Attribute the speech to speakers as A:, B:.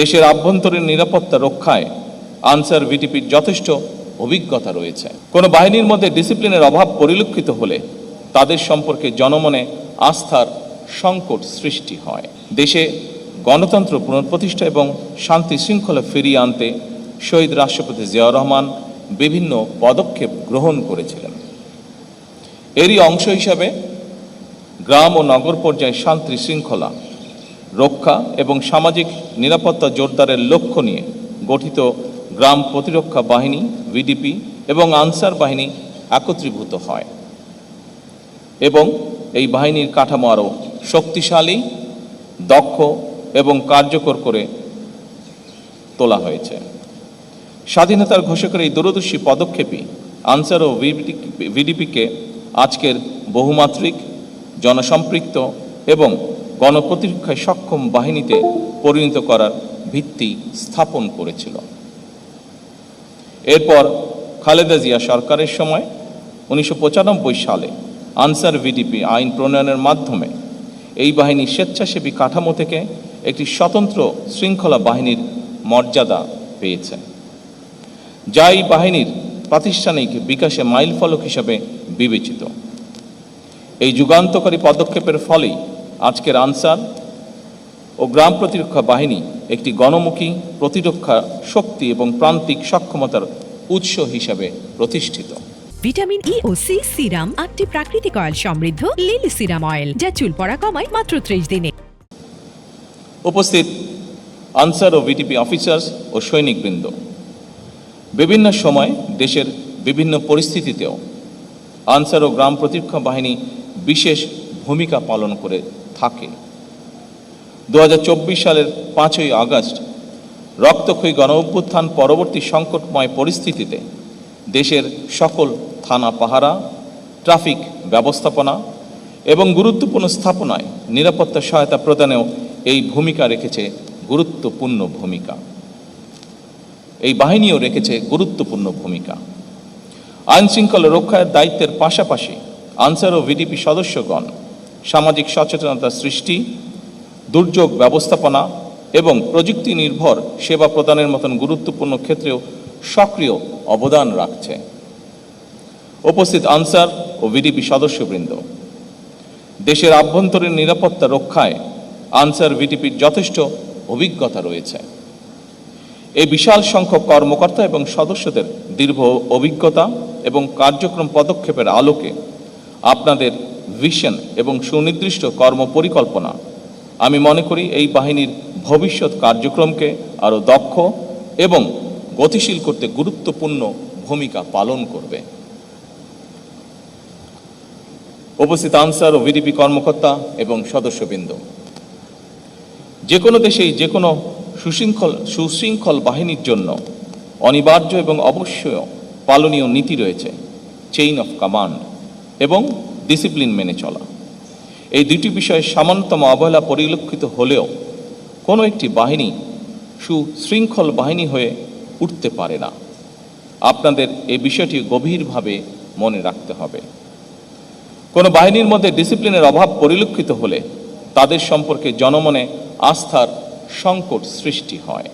A: দেশের আভ্যন্তরীণ নিরাপত্তা রক্ষায় আনসার ভিডিপির যথেষ্ট অভিজ্ঞতা রয়েছে। কোনো বাহিনীর মধ্যে ডিসিপ্লিনের অভাব পরিলক্ষিত হলে তাদের সম্পর্কে জনমনে আস্থার সংকট সৃষ্টি হয়। দেশে গণতন্ত্র পুনঃপ্রতিষ্ঠা এবং শান্তি শৃঙ্খলা ফিরিয়ে আনতে শহীদ রাষ্ট্রপতি জিয়াউর রহমান বিভিন্ন পদক্ষেপ গ্রহণ করেছিলেন। এরই অংশ হিসাবে গ্রাম ও নগর পর্যায়ে শান্তি শৃঙ্খলা রক্ষা এবং সামাজিক নিরাপত্তা জোরদারের লক্ষ্য নিয়ে গঠিত গ্রাম প্রতিরক্ষা বাহিনী ভিডিপি এবং আনসার বাহিনী একত্রীভূত হয় এবং এই বাহিনীর কাঠামো আরও শক্তিশালী, দক্ষ এবং কার্যকর করে তোলা হয়েছে। স্বাধীনতার ঘোষকের এই দূরদর্শী পদক্ষেপই আনসার ও ভিডিপিকে আজকের বহুমাত্রিক, জনসম্পৃক্ত এবং গণপ্রতিরক্ষায় সক্ষম বাহিনীতে পরিণত করার ভিত্তি স্থাপন করেছিল। এরপর খালেদা জিয়া সরকারের সময় 1995 সালে আনসার ভিডিপি আইন প্রণয়নের মাধ্যমে এই বাহিনী স্বেচ্ছাসেবী কাঠামো থেকে একটি স্বতন্ত্র শৃঙ্খলা বাহিনীর মর্যাদা পেয়েছে, যা এই বাহিনীর প্রাতিষ্ঠানিক বিকাশে মাইলফলক হিসাবে বিবেচিত। এই যুগান্তকারী পদক্ষেপের ফলেই আজকের আনসার ও গ্রাম প্রতিরক্ষা বাহিনী একটি গণমুখী প্রতিরক্ষা শক্তি এবং প্রান্তিক সক্ষমতার উৎস হিসাবে প্রতিষ্ঠিত।
B: ভিটামিন ই ও সি সিরাম 8টি প্রাকৃতিক অয়েল সমৃদ্ধ লিলি সিরাম অয়েল, যা চুল পড়া কমায় মাত্র 30 দিনে।
A: উপস্থিত আনসার ও ভিডিপি অফিসার্স ও সৈনিকবৃন্দ, বিভিন্ন সময় দেশের বিভিন্ন পরিস্থিতিতেও আনসার ও গ্রাম প্রতিরক্ষা বাহিনী বিশেষ ভূমিকা পালন করে থাকে। 2024 সালের 5ই আগস্ট রক্তক্ষয়ী গণ অভ্যুত্থান পরবর্তী সংকটময় পরিস্থিতিতে দেশের সকল থানা পাহারা, ট্রাফিক ব্যবস্থাপনা এবং গুরুত্বপূর্ণ স্থাপনায় নিরাপত্তা সহায়তা প্রদানেও এই ভূমিকা রেখেছে গুরুত্বপূর্ণ ভূমিকা। এই বাহিনীও রেখেছে গুরুত্বপূর্ণ ভূমিকা। আইন শৃঙ্খলা রক্ষার দায়িত্বের পাশাপাশি আনসার ও ভিডিপি সদস্যগণ সামাজিক সচেতনতা সৃষ্টি, দুর্যোগ ব্যবস্থাপনা এবং প্রযুক্তি নির্ভর সেবা প্রদানের মতন গুরুত্বপূর্ণ ক্ষেত্রেও সক্রিয় অবদান রাখছে। উপস্থিত আনসার ও ভিডিপি সদস্যবৃন্দ, দেশের আভ্যন্তরীণ নিরাপত্তা রক্ষায় আনসার ভিডিপির যথেষ্ট অভিজ্ঞতা রয়েছে। এই বিশাল সংখ্যক কর্মকর্তা এবং সদস্যদের দীর্ঘ অভিজ্ঞতা এবং কার্যক্রম পদক্ষেপের আলোকে আপনাদের ভিশন এবং সুনির্দিষ্ট কর্মপরিকল্পনা, আমি মনে করি এই বাহিনীর ভবিষ্যৎ কার্যক্রমকে আরও দক্ষ এবং গতিশীল করতে গুরুত্বপূর্ণ ভূমিকা পালন করবে। উপস্থিত আনসার ও ভিডিপি কর্মকর্তা এবং সদস্যবৃন্দ, যে কোনো দেশেই যে কোনো সুশৃঙ্খল বাহিনীর জন্য অনিবার্য এবং অবশ্যই পালনীয় নীতি রয়েছে, চেইন অফ কমান্ড এবং ডিসিপ্লিন মেনে চলা। এই দুটি বিষয়ে সামান্যতম অবহেলা পরিলক্ষিত হলেও কোনো একটি বাহিনী সুশৃঙ্খল বাহিনী হয়ে উঠতে পারে না। আপনাদের এই বিষয়টি গভীরভাবে মনে রাখতে হবে। কোনো বাহিনীর মধ্যে ডিসিপ্লিনের অভাব পরিলক্ষিত হলে তাদের সম্পর্কে জনমনে আস্থার সংকট সৃষ্টি হয়।